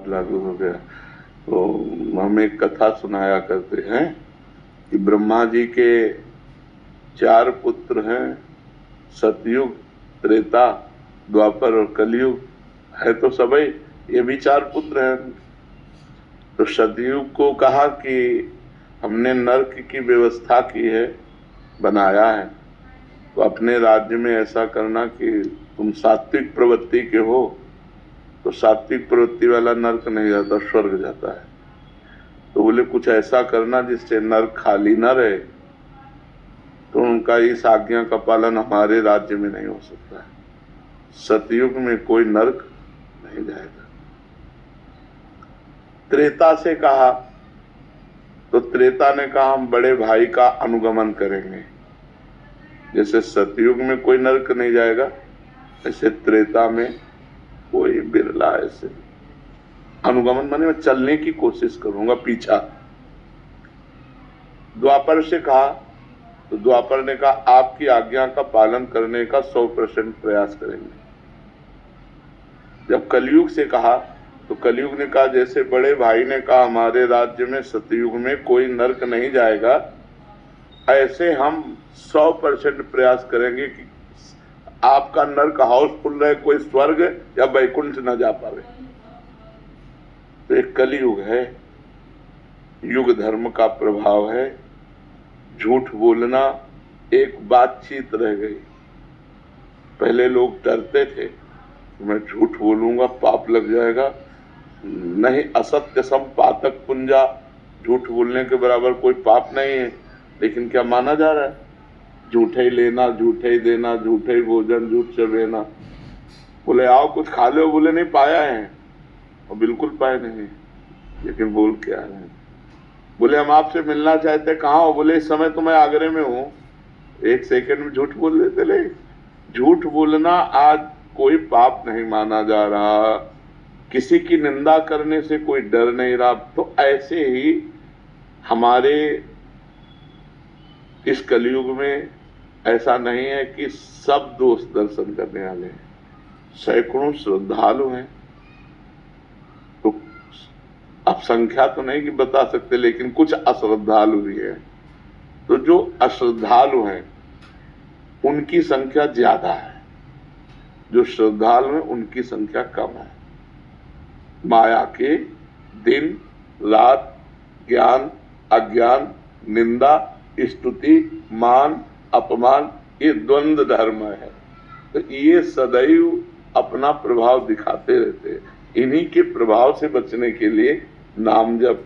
लागू हो गया। तो हम एक कथा सुनाया करते हैं कि ब्रह्मा जी के 4 पुत्र हैं, सतयुग, त्रेता, द्वापर और कलयुग है तो सबई ये भी 4 पुत्र हैं। तो सतयुग को कहा कि हमने नरक की व्यवस्था की है, बनाया है, तो अपने राज्य में ऐसा करना कि तुम सात्विक प्रवृत्ति के हो तो सात्विक प्रवृत्ति वाला नरक नहीं जाता, स्वर्ग जाता है। तो बोले कुछ ऐसा करना जिससे नरक खाली न रहे। तो उनका इस आज्ञा का पालन हमारे राज्य में नहीं हो सकता है, सतयुग में कोई नरक नहीं जाएगा। त्रेता से कहा तो त्रेता ने कहा हम बड़े भाई का अनुगमन करेंगे। जैसे सतयुग में कोई नरक नहीं जाएगा, ऐसे त्रेता में कोई बिरला ऐसे अनुगमन माने मैं चलने की कोशिश करूंगा पीछा। द्वापर से कहा तो द्वापर ने कहा आपकी आज्ञा का पालन करने का 100% प्रयास करेंगे। जब कलयुग से कहा तो कलयुग ने कहा जैसे बड़े भाई ने कहा हमारे राज्य में सतयुग में कोई नरक नहीं जाएगा, ऐसे हम 100% प्रयास करेंगे कि आपका नरक हाउसफुल रहे, कोई स्वर्ग या वैकुंठ न जा पावे। तो एक कलयुग है, युग धर्म का प्रभाव है। झूठ बोलना एक बातचीत रह गई। पहले लोग डरते थे मैं झूठ बोलूंगा पाप लग जाएगा, नहीं असत्य सम पातक पुंजा, झूठ बोलने के बराबर कोई पाप नहीं है। लेकिन क्या माना जा रहा है, झूठे ही लेना, झूठे ही देना, झूठे ही भोजन, झूठ से रहना। बोले आओ कुछ खा लो, बोले नहीं पाया है, और बिल्कुल पाए नहीं, लेकिन बोल के आ रहे हैं। बोले हम आपसे मिलना चाहते, कहाँ हो? बोले इस समय तो मैं आगरे में हूँ। 1 सेकंड में झूठ बोल देते। ले झूठ बोलना आज कोई पाप नहीं माना जा रहा, किसी की निंदा करने से कोई डर नहीं रहा। तो ऐसे ही हमारे इस कलयुग में ऐसा नहीं है कि सब दोस्त दर्शन करने वाले हैं, सैकड़ों श्रद्धालु हैं। तो अब संख्या तो नहीं कि बता सकते, लेकिन कुछ अश्रद्धालु भी हैं। तो जो अश्रद्धालु हैं उनकी संख्या ज्यादा है, जो श्रद्धालु हैं उनकी संख्या कम है। माया के दिन रात ज्ञान अज्ञान निंदा स्तुति मान अपमान ये द्वंद्व धर्म है। तो ये सदैव अपना प्रभाव दिखाते रहते हैं। इन्हीं के प्रभाव से बचने के लिए नाम जप